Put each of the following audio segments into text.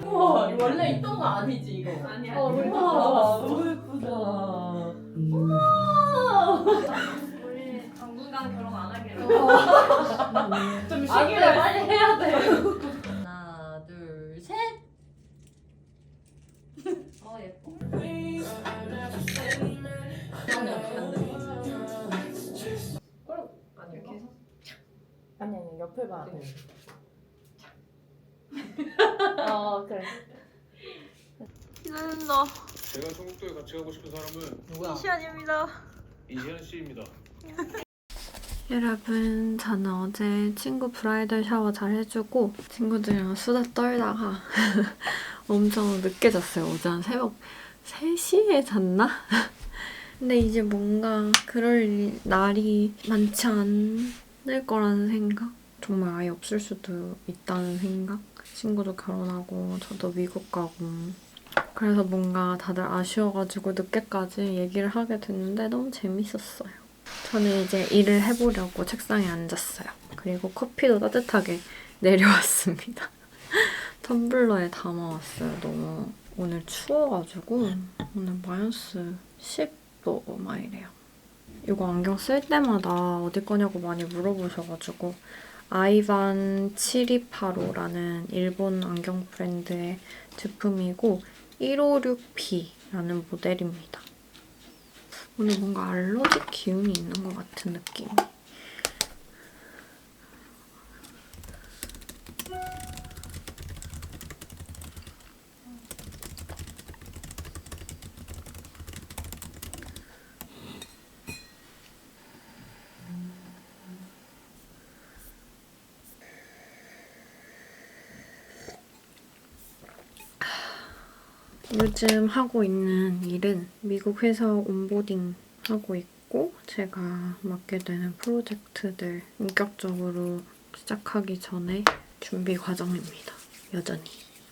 우와 원래 있던 거 아니지 이거? 아니야. 우와 너무 예쁘다. 우리 당분간 결혼 안 하기로. 좀 아, 시기를 그래. 빨리 해야 돼. 하나 둘 셋. 예뻐. 아니 이렇게 해서? 아니 옆에 봐. 그래. 기다린다. 제가 천국도에 같이 가고 싶은 사람은 누구야? 이시안입니다. 이시현 씨입니다. 여러분, 저는 어제 친구 브라이덜 샤워 잘 해주고 친구들이랑 수다 떨다가 엄청 늦게 잤어요. 어제 한 새벽 3시에 잤나? 근데 이제 뭔가 그럴 날이 많지 않을 거라는 생각? 정말 아예 없을 수도 있다는 생각? 친구도 결혼하고 저도 미국 가고 그래서 뭔가 다들 아쉬워가지고 늦게까지 얘기를 하게 됐는데 너무 재밌었어요. 저는 이제 일을 해보려고 책상에 앉았어요. 그리고 커피도 따뜻하게 내려왔습니다. 텀블러에 담아왔어요. 너무 오늘 추워가지고 오늘 마이너스 10도 막 이래요. 이거 안경 쓸 때마다 어디 거냐고 많이 물어보셔가지고 아이반 7285라는 일본 안경 브랜드의 제품이고 156P라는 모델입니다. 오늘 뭔가 알러지 기운이 있는 것 같은 느낌. 요즘 하고 있는 일은 미국 회사 온보딩 하고 있고 제가 맡게 되는 프로젝트들 본격적으로 시작하기 전에 준비 과정입니다. 여전히.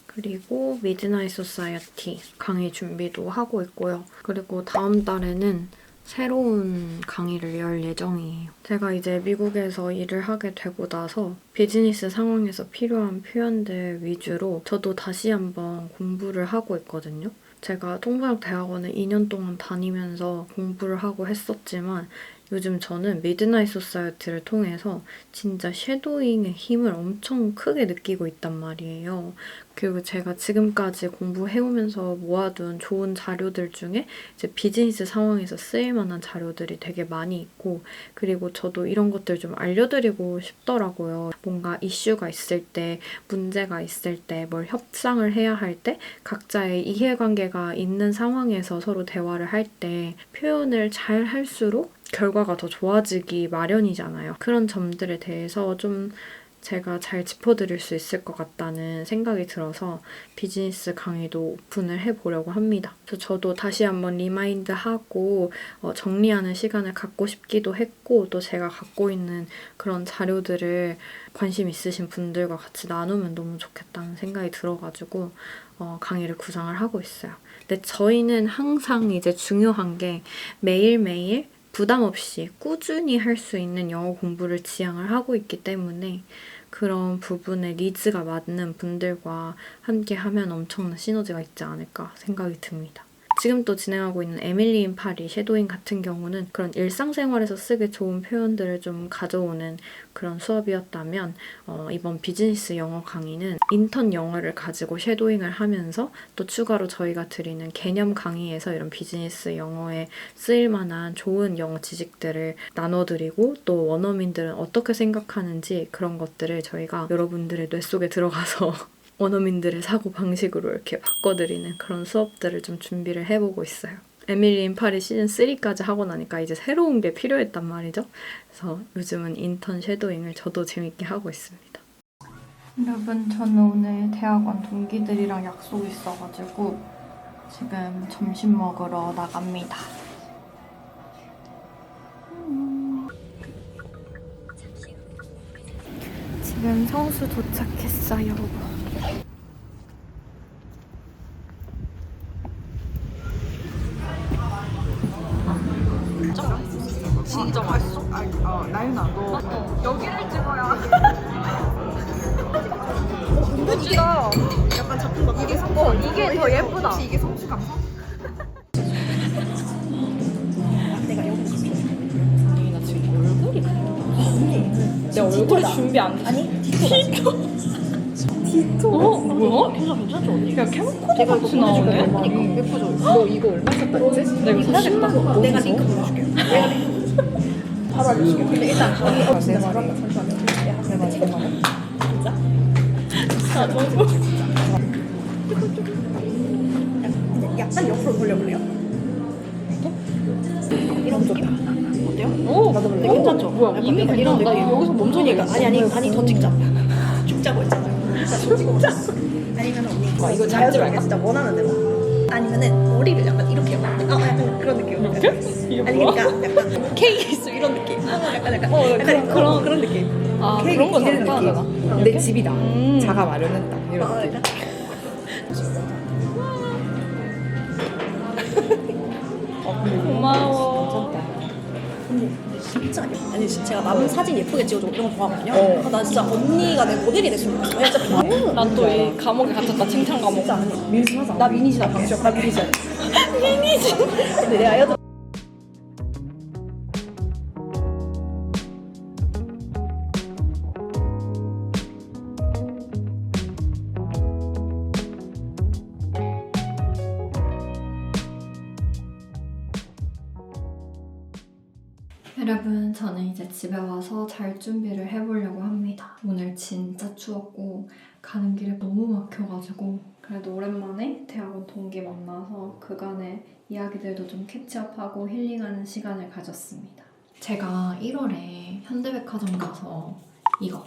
그리고 미드나잇 소사이어티 강의 준비도 하고 있고요. 그리고 다음 달에는 새로운 강의를 열 예정이에요. 제가 이제 미국에서 일을 하게 되고 나서 비즈니스 상황에서 필요한 표현들 위주로 저도 다시 한번 공부를 하고 있거든요. 제가 통번역 대학원을 2년 동안 다니면서 공부를 하고 했었지만 요즘 저는 미드나잇 소사이어티를 통해서 진짜 섀도잉의 힘을 엄청 크게 느끼고 있단 말이에요. 그리고 제가 지금까지 공부해오면서 모아둔 좋은 자료들 중에 이제 비즈니스 상황에서 쓰일 만한 자료들이 되게 많이 있고 그리고 저도 이런 것들 좀 알려드리고 싶더라고요. 뭔가 이슈가 있을 때, 문제가 있을 때, 뭘 협상을 해야 할 때 각자의 이해관계가 있는 상황에서 서로 대화를 할 때 표현을 잘 할수록 결과가 더 좋아지기 마련이잖아요. 그런 점들에 대해서 좀 제가 잘 짚어드릴 수 있을 것 같다는 생각이 들어서 비즈니스 강의도 오픈을 해보려고 합니다. 그래서 저도 다시 한번 리마인드하고 정리하는 시간을 갖고 싶기도 했고 또 제가 갖고 있는 그런 자료들을 관심 있으신 분들과 같이 나누면 너무 좋겠다는 생각이 들어가지고 강의를 구상을 하고 있어요. 근데 저희는 항상 이제 중요한 게 매일매일 부담 없이 꾸준히 할 수 있는 영어 공부를 지향을 하고 있기 때문에 그런 부분에 니즈가 맞는 분들과 함께 하면 엄청난 시너지가 있지 않을까 생각이 듭니다. 지금 또 진행하고 있는 에밀리 인 파리 섀도잉 같은 경우는 그런 일상생활에서 쓰기 좋은 표현들을 좀 가져오는 그런 수업이었다면 이번 비즈니스 영어 강의는 인턴 영어를 가지고 섀도잉을 하면서 또 추가로 저희가 드리는 개념 강의에서 이런 비즈니스 영어에 쓰일 만한 좋은 영어 지식들을 나눠드리고 또 원어민들은 어떻게 생각하는지 그런 것들을 저희가 여러분들의 뇌 속에 들어가서 원어민들의 사고 방식으로 이렇게 바꿔드리는 그런 수업들을 좀 준비를 해보고 있어요. 에밀리 인 파리 시즌 3까지 하고 나니까 이제 새로운 게 필요했단 말이죠. 그래서 요즘은 인턴 섀도잉을 저도 재밌게 하고 있습니다. 여러분, 저는 오늘 대학원 동기들이랑 약속이 있어가지고 지금 점심 먹으러 나갑니다. 지금 성수 도착했어요. 진짜 맛있어. 나윤아 너 여기 예쁘다. 약간 작품 같아. 이게 성수. 이게 더 예쁘다. 혹시 이게 성수 감성? 내가 여기 있어. 아니 나 지금 얼굴이 내 얼굴에 준비 안 돼. 아니 디토. 뭐야? 괜찮죠 언니? 야 캠코더 같이 나오네. 그러니까 예쁘죠? 너 이거 얼마 썼다 했지? 나 이거 사야겠다. 내가 링크 보내줄게. 내가 링크 보내줄게. 바로 알려줄게. 근데 일단 언니 진짜 잘한다. 잠시만요. 내 말이 내 말이. 진짜? 아 너무. 근데 약간 옆으로 돌려볼래요? 이런 느낌? 어때요? 오 나도 볼래. 괜찮죠? 뭐야 이미 이런 나 느낌. 여기서 멈춰니까 아니 더 찍자. 죽자고 했잖아요. 죽자. 아니면 언니 이거 자연스럽게 진짜 원하는 대로. 아니면은 머리를 약간 이렇게 해봤는데 약간 그런 느낌. 이게 아니 뭐야? 그러니까 약간 케이스 이런 느낌. 약간 그런 느낌. 아 케이크 그런 거 기대는 잘하잖아. 느낌. 내 집이다. 자가 마련했다. 이런 느낌. 약간 고마워. 진짜 아니 제가 남 사진 예쁘게 찍어주고 이런 거 좋아하거든요. 나 진짜 언니가 내 모델이 됐으면 좋겠어. 진짜 난 또 이 감옥에 갇혔다 칭찬 감옥. 진짜 아니. 민수하자. 나 미니지다 방금. 나 미니지. 미니지. 근데 내가 여자. 여러분 저는 이제 집에 와서 잘 준비를 해보려고 합니다. 오늘 진짜 추웠고 가는 길에 너무 막혀가지고 그래도 오랜만에 대학원 동기 만나서 그간의 이야기들도 좀 캐치업하고 힐링하는 시간을 가졌습니다. 제가 1월에 현대백화점 가서 이거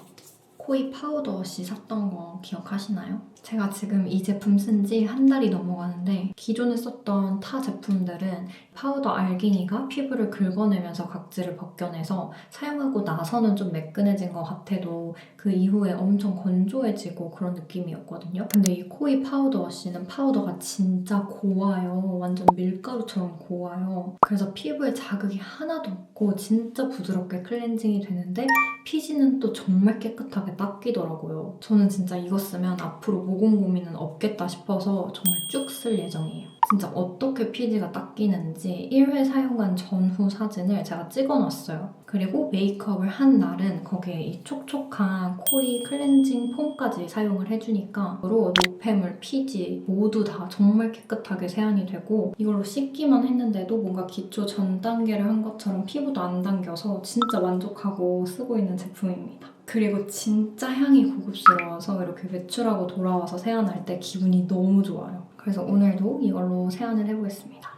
코이 파우더워시 샀던 거 기억하시나요? 제가 지금 이 제품 쓴 지 한 달이 넘어가는데 기존에 썼던 타 제품들은 파우더 알갱이가 피부를 긁어내면서 각질을 벗겨내서 사용하고 나서는 좀 매끈해진 것 같아도 그 이후에 엄청 건조해지고 그런 느낌이었거든요. 근데 이 코이 파우더워시는 파우더가 진짜 고와요. 완전 밀가루처럼 고와요. 그래서 피부에 자극이 하나도 없고 진짜 부드럽게 클렌징이 되는데 피지는 또 정말 깨끗하게 닦이더라고요. 저는 진짜 이거 쓰면 앞으로 모공 고민은 없겠다 싶어서 정말 쭉 쓸 예정이에요. 진짜 어떻게 피지가 닦이는지 1회 사용한 전후 사진을 제가 찍어놨어요. 그리고 메이크업을 한 날은 거기에 이 촉촉한 코이 클렌징 폼까지 사용을 해주니까 노폐물, 피지 모두 다 정말 깨끗하게 세안이 되고 이걸로 씻기만 했는데도 뭔가 기초 전 단계를 한 것처럼 피부도 안 당겨서 진짜 만족하고 쓰고 있는 제품입니다. 그리고 진짜 향이 고급스러워서 이렇게 외출하고 돌아와서 세안할 때 기분이 너무 좋아요. 그래서 오늘도 이걸로 세안을 해보겠습니다.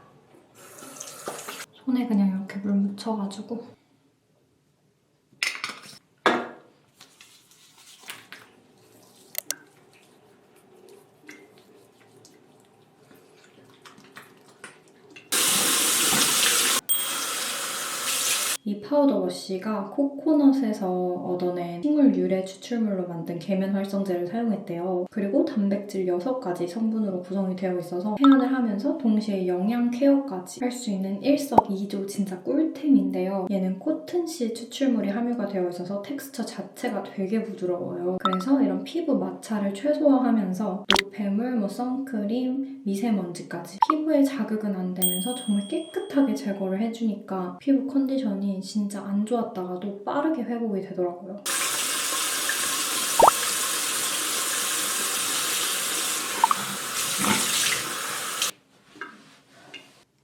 손에 그냥 이렇게 물 묻혀가지고 이 파우더 워시가 코코넛에서 얻어낸 식물 유래 추출물로 만든 계면 활성제를 사용했대요. 그리고 단백질 6가지 성분으로 구성이 되어 있어서 세안을 하면서 동시에 영양 케어까지 할 수 있는 일석이조 진짜 꿀템인데요. 얘는 코튼씨 추출물이 함유가 되어 있어서 텍스처 자체가 되게 부드러워요. 그래서 이런 피부 마찰을 최소화하면서 노폐물, 선크림, 미세먼지까지 피부에 자극은 안 되면서 정말 깨끗하게 제거를 해주니까 피부 컨디션이 진짜 안 좋았다가도 빠르게 회복이 되더라고요.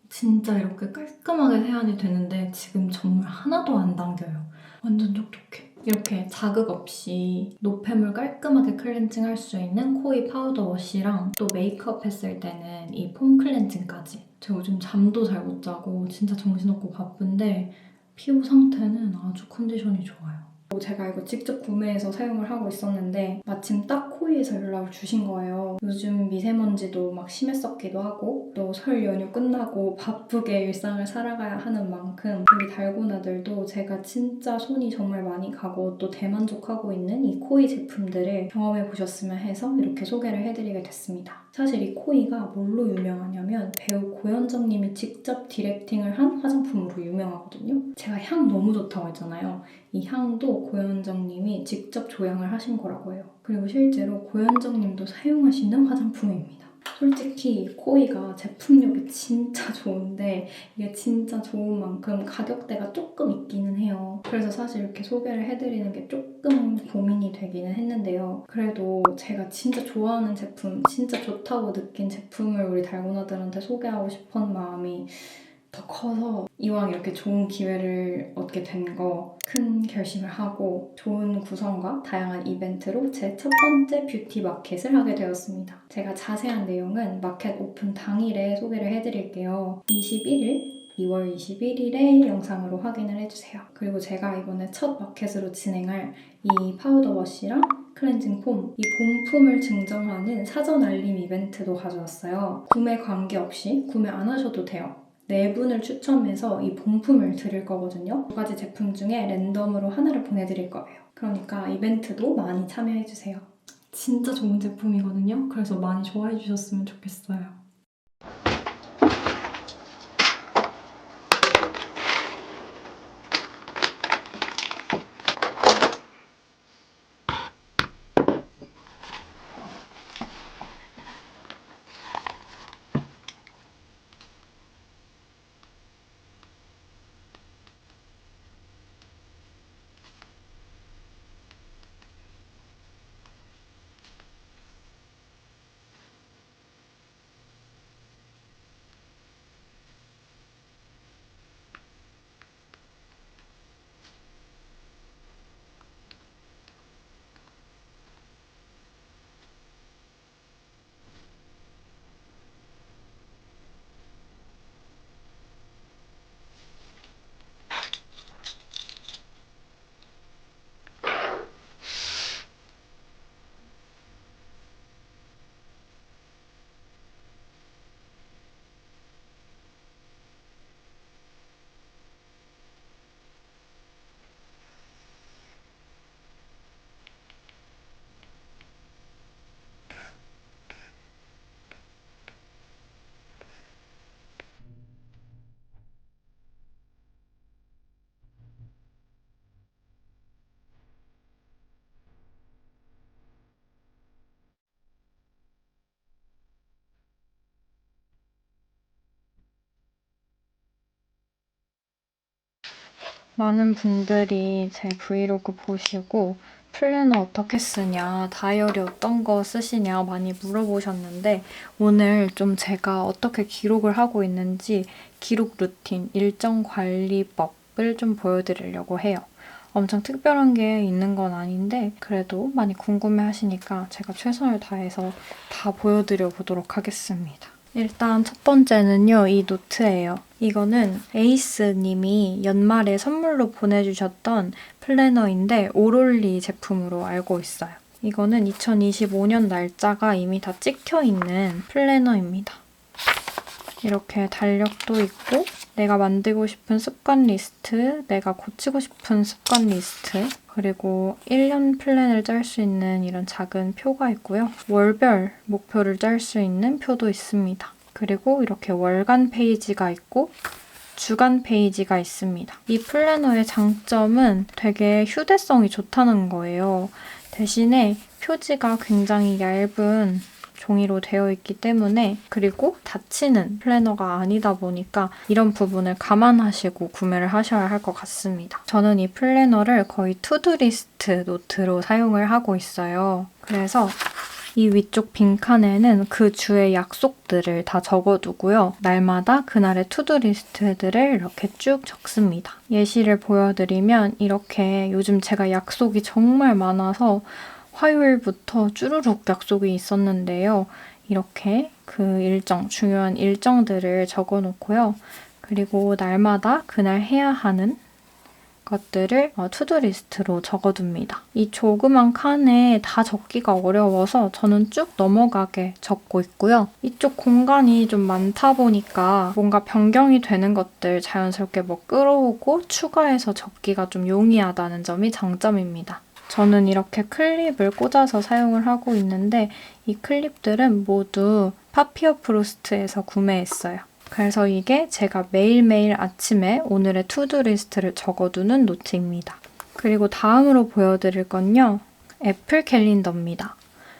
진짜 이렇게 깔끔하게 세안이 되는데 지금 정말 하나도 안 당겨요. 완전 촉촉해. 이렇게 자극 없이 노폐물 깔끔하게 클렌징할 수 있는 코이 파우더 워시랑 또 메이크업 했을 때는 이 폼 클렌징까지. 제가 요즘 잠도 잘 못 자고 진짜 정신없고 바쁜데 피부 상태는 아주 컨디션이 좋아요. 제가 이거 직접 구매해서 사용을 하고 있었는데 마침 딱 코이에서 연락을 주신 거예요. 요즘 미세먼지도 막 심했었기도 하고 또 설 연휴 끝나고 바쁘게 일상을 살아가야 하는 만큼 우리 달고나들도 제가 진짜 손이 정말 많이 가고 또 대만족하고 있는 이 코이 제품들을 경험해보셨으면 해서 이렇게 소개를 해드리게 됐습니다. 사실 이 코이가 뭘로 유명하냐면 배우 고현정님이 직접 디렉팅을 한 화장품으로 유명하거든요. 제가 향 너무 좋다고 했잖아요. 이 향도 고현정님이 직접 조향을 하신 거라고 해요. 그리고 실제로 고현정님도 사용하시는 화장품입니다. 솔직히 코이가 제품력이 진짜 좋은데 이게 진짜 좋은 만큼 가격대가 조금 있기는 해요. 그래서 사실 이렇게 소개를 해드리는 게 조금 고민이 되기는 했는데요. 그래도 제가 진짜 좋아하는 제품, 진짜 좋다고 느낀 제품을 우리 달고나들한테 소개하고 싶은 마음이 더 커서 이왕 이렇게 좋은 기회를 얻게 된 거 큰 결심을 하고 좋은 구성과 다양한 이벤트로 제 첫 번째 뷰티 마켓을 하게 되었습니다. 제가 자세한 내용은 마켓 오픈 당일에 소개를 해드릴게요. 2월 21일에 영상으로 확인을 해주세요. 그리고 제가 이번에 첫 마켓으로 진행할 이 파우더 워시랑 클렌징 폼, 이 본품을 증정하는 사전 알림 이벤트도 가져왔어요. 구매 관계없이 구매 안 하셔도 돼요. 4분을 추첨해서 이 본품을 드릴 거거든요. 2가지 제품 중에 랜덤으로 하나를 보내드릴 거예요. 그러니까 이벤트도 많이 참여해주세요. 진짜 좋은 제품이거든요. 그래서 많이 좋아해 주셨으면 좋겠어요. 많은 분들이 제 브이로그 보시고 플래너 어떻게 쓰냐, 다이어리 어떤 거 쓰시냐 많이 물어보셨는데 오늘 좀 제가 어떻게 기록을 하고 있는지 기록 루틴, 일정 관리법을 좀 보여드리려고 해요. 엄청 특별한 게 있는 건 아닌데 그래도 많이 궁금해 하시니까 제가 최선을 다해서 다 보여드려 보도록 하겠습니다. 일단 첫 번째는요, 이 노트예요. 이거는 에이스님이 연말에 선물로 보내주셨던 플래너인데 오롤리 제품으로 알고 있어요. 이거는 2025년 날짜가 이미 다 찍혀있는 플래너입니다. 이렇게 달력도 있고 내가 만들고 싶은 습관 리스트, 내가 고치고 싶은 습관 리스트, 그리고 1년 플랜을 짤 수 있는 이런 작은 표가 있고요. 월별 목표를 짤 수 있는 표도 있습니다. 그리고 이렇게 월간 페이지가 있고 주간 페이지가 있습니다. 이 플래너의 장점은 되게 휴대성이 좋다는 거예요. 대신에 표지가 굉장히 얇은 종이로 되어 있기 때문에 그리고 닫히는 플래너가 아니다 보니까 이런 부분을 감안하시고 구매를 하셔야 할 것 같습니다. 저는 이 플래너를 거의 투두리스트 노트로 사용을 하고 있어요. 그래서 이 위쪽 빈칸에는 그 주의 약속들을 다 적어두고요. 날마다 그날의 투두리스트들을 이렇게 쭉 적습니다. 예시를 보여드리면 이렇게 요즘 제가 약속이 정말 많아서 화요일부터 쭈루룩 약속이 있었는데요. 이렇게 그 일정, 중요한 일정들을 적어놓고요. 그리고 날마다 그날 해야 하는 것들을 투두리스트로 적어둡니다. 이 조그만 칸에 다 적기가 어려워서 저는 쭉 넘어가게 적고 있고요. 이쪽 공간이 좀 많다 보니까 뭔가 변경이 되는 것들 자연스럽게 뭐 끌어오고 추가해서 적기가 좀 용이하다는 점이 장점입니다. 저는 이렇게 클립을 꽂아서 사용을 하고 있는데 이 클립들은 모두 파피어 프로스트에서 구매했어요. 그래서 이게 제가 매일매일 아침에 오늘의 투두 리스트를 적어두는 노트입니다. 그리고 다음으로 보여드릴 건요. 애플 캘린더입니다.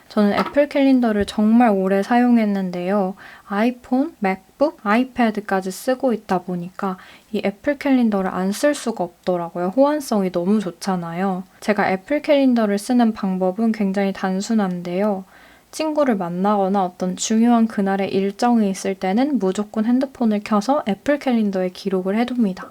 저는 애플 캘린더를 정말 오래 사용했는데요. 아이폰, 맥북, 아이패드까지 쓰고 있다 보니까 이 애플 캘린더를 안 쓸 수가 없더라고요. 호환성이 너무 좋잖아요. 제가 애플 캘린더를 쓰는 방법은 굉장히 단순한데요. 친구를 만나거나 어떤 중요한 그날의 일정이 있을 때는 무조건 핸드폰을 켜서 애플 캘린더에 기록을 해둡니다.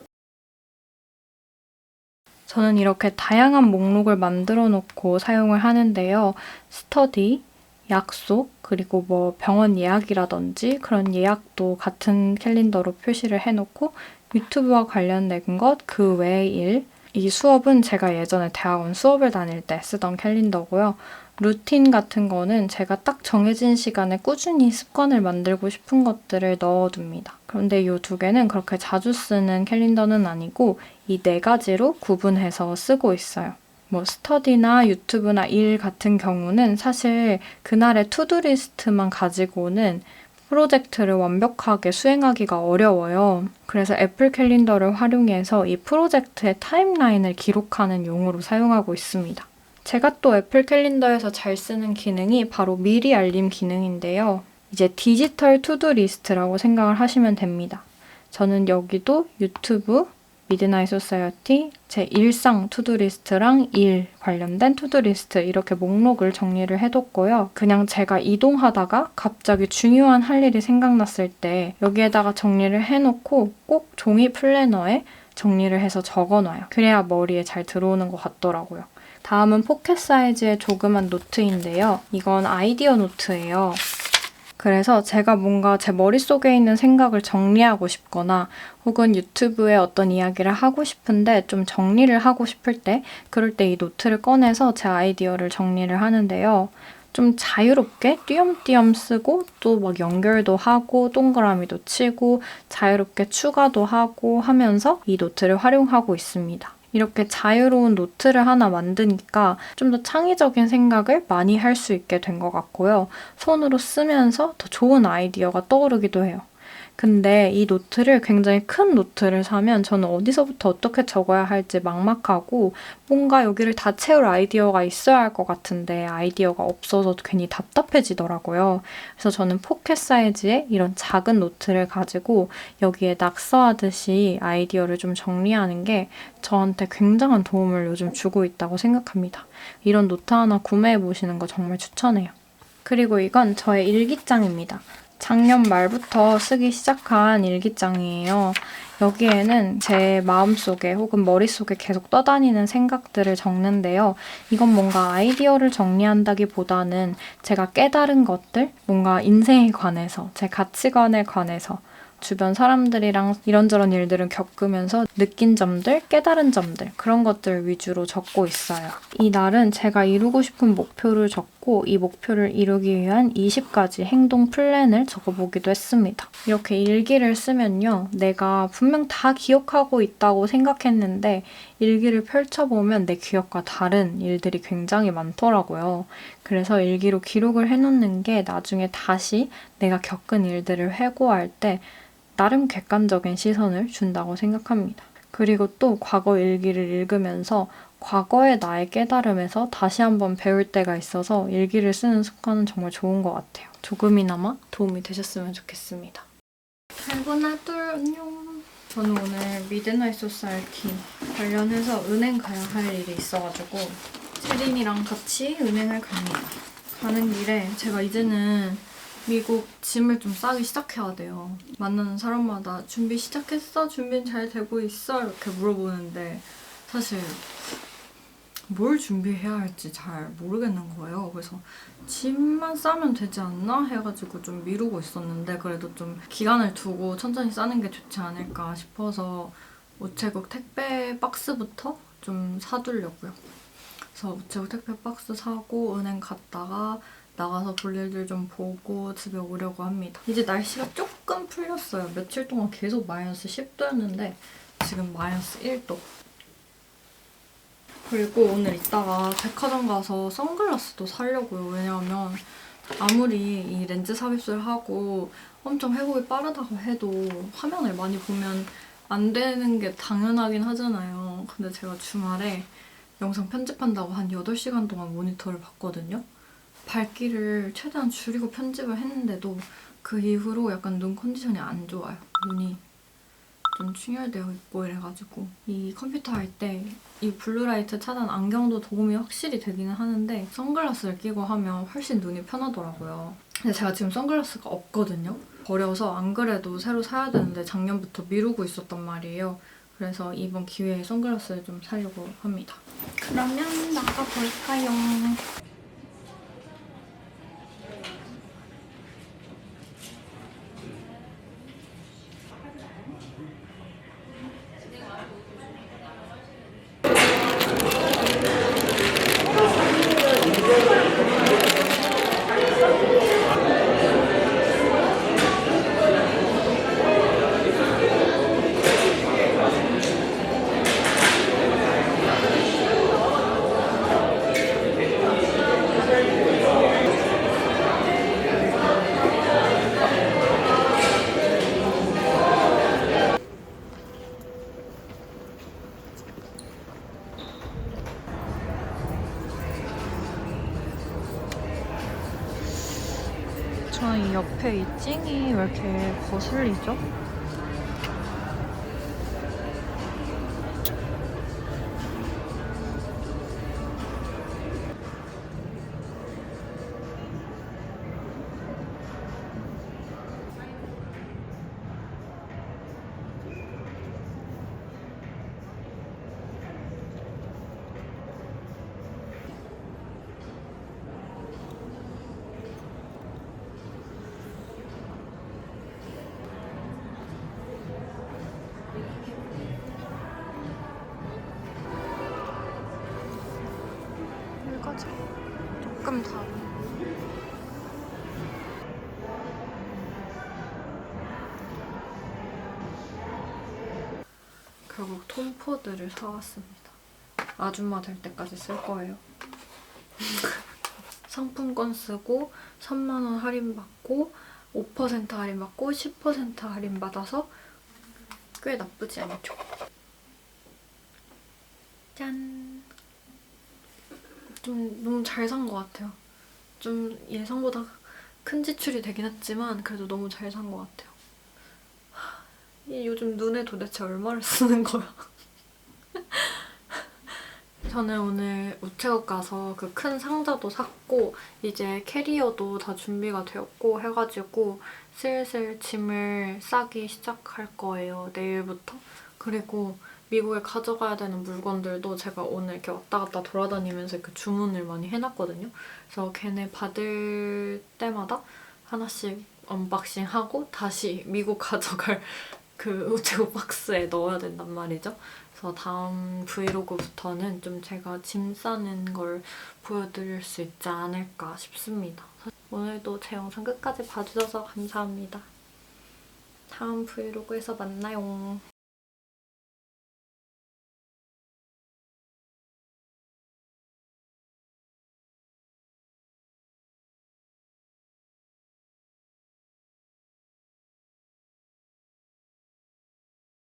저는 이렇게 다양한 목록을 만들어 놓고 사용을 하는데요. 스터디, 약속, 그리고 뭐 병원 예약이라든지 그런 예약도 같은 캘린더로 표시를 해놓고 유튜브와 관련된 것, 그 외의 일, 이 수업은 제가 예전에 대학원 수업을 다닐 때 쓰던 캘린더고요. 루틴 같은 거는 제가 딱 정해진 시간에 꾸준히 습관을 만들고 싶은 것들을 넣어둡니다. 그런데 이 두 개는 그렇게 자주 쓰는 캘린더는 아니고 이 네 가지로 구분해서 쓰고 있어요. 뭐 스터디나 유튜브나 일 같은 경우는 사실 그날의 투두리스트만 가지고는 프로젝트를 완벽하게 수행하기가 어려워요. 그래서 애플 캘린더를 활용해서 이 프로젝트의 타임라인을 기록하는 용으로 사용하고 있습니다. 제가 또 애플 캘린더에서 잘 쓰는 기능이 바로 미리 알림 기능인데요. 이제 디지털 투두 리스트라고 생각을 하시면 됩니다. 저는 여기도 유튜브, 미드나잇 소사이어티, 제 일상 투두 리스트랑 일 관련된 투두 리스트 이렇게 목록을 정리를 해뒀고요. 그냥 제가 이동하다가 갑자기 중요한 할 일이 생각났을 때 여기에다가 정리를 해놓고 꼭 종이 플래너에 정리를 해서 적어놔요. 그래야 머리에 잘 들어오는 것 같더라고요. 다음은 포켓 사이즈의 조그만 노트인데요. 이건 아이디어 노트예요. 그래서 제가 뭔가 제 머릿속에 있는 생각을 정리하고 싶거나 혹은 유튜브에 어떤 이야기를 하고 싶은데 좀 정리를 하고 싶을 때 그럴 때 이 노트를 꺼내서 제 아이디어를 정리를 하는데요. 좀 자유롭게 띄엄띄엄 쓰고 또 막 연결도 하고 동그라미도 치고 자유롭게 추가도 하고 하면서 이 노트를 활용하고 있습니다. 이렇게 자유로운 노트를 하나 만드니까 좀 더 창의적인 생각을 많이 할 수 있게 된 것 같고요. 손으로 쓰면서 더 좋은 아이디어가 떠오르기도 해요. 근데 이 노트를 굉장히 큰 노트를 사면 저는 어디서부터 어떻게 적어야 할지 막막하고 뭔가 여기를 다 채울 아이디어가 있어야 할 것 같은데 아이디어가 없어서 괜히 답답해지더라고요. 그래서 저는 포켓 사이즈의 이런 작은 노트를 가지고 여기에 낙서하듯이 아이디어를 좀 정리하는 게 저한테 굉장한 도움을 요즘 주고 있다고 생각합니다. 이런 노트 하나 구매해보시는 거 정말 추천해요. 그리고 이건 저의 일기장입니다. 작년 말부터 쓰기 시작한 일기장이에요. 여기에는 제 마음속에 혹은 머릿속에 계속 떠다니는 생각들을 적는데요. 이건 뭔가 아이디어를 정리한다기보다는 제가 깨달은 것들, 뭔가 인생에 관해서, 제 가치관에 관해서 주변 사람들이랑 이런저런 일들을 겪으면서 느낀 점들, 깨달은 점들 그런 것들 위주로 적고 있어요. 이 날은 제가 이루고 싶은 목표를 적고 이 목표를 이루기 위한 20가지 행동 플랜을 적어보기도 했습니다. 이렇게 일기를 쓰면요. 내가 분명 다 기억하고 있다고 생각했는데 일기를 펼쳐보면 내 기억과 다른 일들이 굉장히 많더라고요. 그래서 일기로 기록을 해놓는 게 나중에 다시 내가 겪은 일들을 회고할 때 나름 객관적인 시선을 준다고 생각합니다. 그리고 또 과거 일기를 읽으면서 과거의 나의 깨달음에서 다시 한번 배울 때가 있어서 일기를 쓰는 습관은 정말 좋은 것 같아요. 조금이나마 도움이 되셨으면 좋겠습니다. 달고나들 안녕. 저는 오늘 미드나잇 소사이어티 관련해서 은행 가야 할 일이 있어가지고 채린이랑 같이 은행을 갑니다. 가는 길에 제가 이제는 미국 짐을 좀 싸기 시작해야 돼요. 만나는 사람마다 준비 시작했어? 준비는 잘 되고 있어? 이렇게 물어보는데 사실 뭘 준비해야 할지 잘 모르겠는 거예요. 그래서 짐만 싸면 되지 않나? 해가지고 좀 미루고 있었는데 그래도 좀 기간을 두고 천천히 싸는 게 좋지 않을까 싶어서 우체국 택배 박스부터 좀 사두려고요. 그래서 우체국 택배 박스 사고 은행 갔다가 나가서 볼 일들 좀 보고 집에 오려고 합니다. 이제 날씨가 조금 풀렸어요. 며칠 동안 계속 마이너스 10도였는데 지금 마이너스 1도. 그리고 오늘 이따가 백화점 가서 선글라스도 사려고요. 왜냐하면 아무리 이 렌즈 삽입술 하고 엄청 회복이 빠르다고 해도 화면을 많이 보면 안 되는 게 당연하긴 하잖아요. 근데 제가 주말에 영상 편집한다고 한 8시간 동안 모니터를 봤거든요. 밝기를 최대한 줄이고 편집을 했는데도 그 이후로 약간 눈 컨디션이 안 좋아요. 눈이 좀 충혈되어 있고 이래가지고 이 컴퓨터 할 때 이 블루라이트 차단 안경도 도움이 확실히 되기는 하는데 선글라스를 끼고 하면 훨씬 눈이 편하더라고요. 근데 제가 지금 선글라스가 없거든요. 버려서 안 그래도 새로 사야 되는데 작년부터 미루고 있었단 말이에요. 그래서 이번 기회에 선글라스를 좀 사려고 합니다. 그러면 나가볼까요? 저는 이 옆에 이 찡이 왜 이렇게 거슬리죠? 이거죠. 조금 더. 결국 톰포드를 사왔습니다. 아줌마 될 때까지 쓸 거예요. 상품권 쓰고 3만원 할인받고 5% 할인받고 10% 할인받아서 꽤 나쁘지 않죠. 짠! 좀 너무 잘 산 것 같아요. 좀 예상보다 큰 지출이 되긴 했지만 그래도 너무 잘 산 것 같아요. 요즘 눈에 도대체 얼마를 쓰는 거야? 저는 오늘 우체국 가서 그 큰 상자도 샀고 이제 캐리어도 다 준비가 되었고 해가지고 슬슬 짐을 싸기 시작할 거예요. 내일부터. 그리고 미국에 가져가야 되는 물건들도 제가 오늘 이렇게 왔다 갔다 돌아다니면서 이렇게 주문을 많이 해놨거든요. 그래서 걔네 받을 때마다 하나씩 언박싱하고 다시 미국 가져갈 그 우체국 박스에 넣어야 된단 말이죠. 그래서 다음 브이로그부터는 좀 제가 짐 싸는 걸 보여드릴 수 있지 않을까 싶습니다. 오늘도 제 영상 끝까지 봐주셔서 감사합니다. 다음 브이로그에서 만나요.